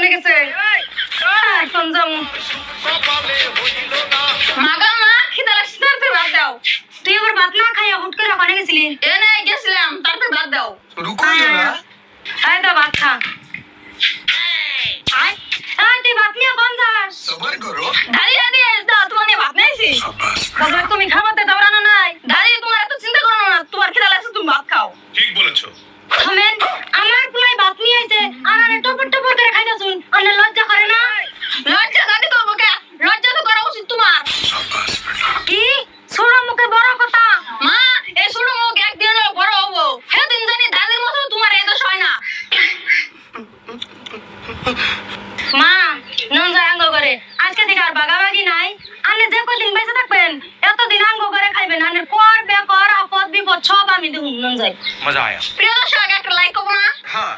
হয়ে গেছে এখন যাবো মাগা মা খিদা লাগছে তারপর ভাত দাও তুই আবার ভাত না খাইয়া হুট করে ওখানে গেছিলি এ নাই গেছিলাম তারপর ভাত দাও रुको जरा আয় দা ভাত খা আয় তুই ভাত নিয়ে কোন যাস सबर करो দাদি দাদি দাও তোমার নিয়ে ভাত নাইছি তবে তুমি খাওয়াতে দাবরানো নাই দাদি তোমার এত চিন্তা করো না তোমার খিদা লাগছে তুমি ভাত খাও ठीक বলেছো থামেন আমার পুলাই ভাত নিয়ে আইছে আর আরে টপর টপর করে খাইতা শুন আনে লজ্জা করে না লজ্জা দাদি করবো কে লজ্জা তো করা উচিত তোমার কি ছোট মুখে বড় কথা মা এই ছোট মুখ একদিন বড় হবো সেদিন জানি দাদির মতো তোমার এত হয় না মা নন যায় আঙ্গ করে আজকে থেকে আর বাগাবাগি নাই আপনি যে কদিন বেঁচে থাকবেন এতদিন আঙ্গ করে খাইবেন আনের কর বেকর আপদ বিপদ সব আমি দেখুন নন যাই मजा आया প্রিয় দর্শক একটা লাইক করবো না हाँ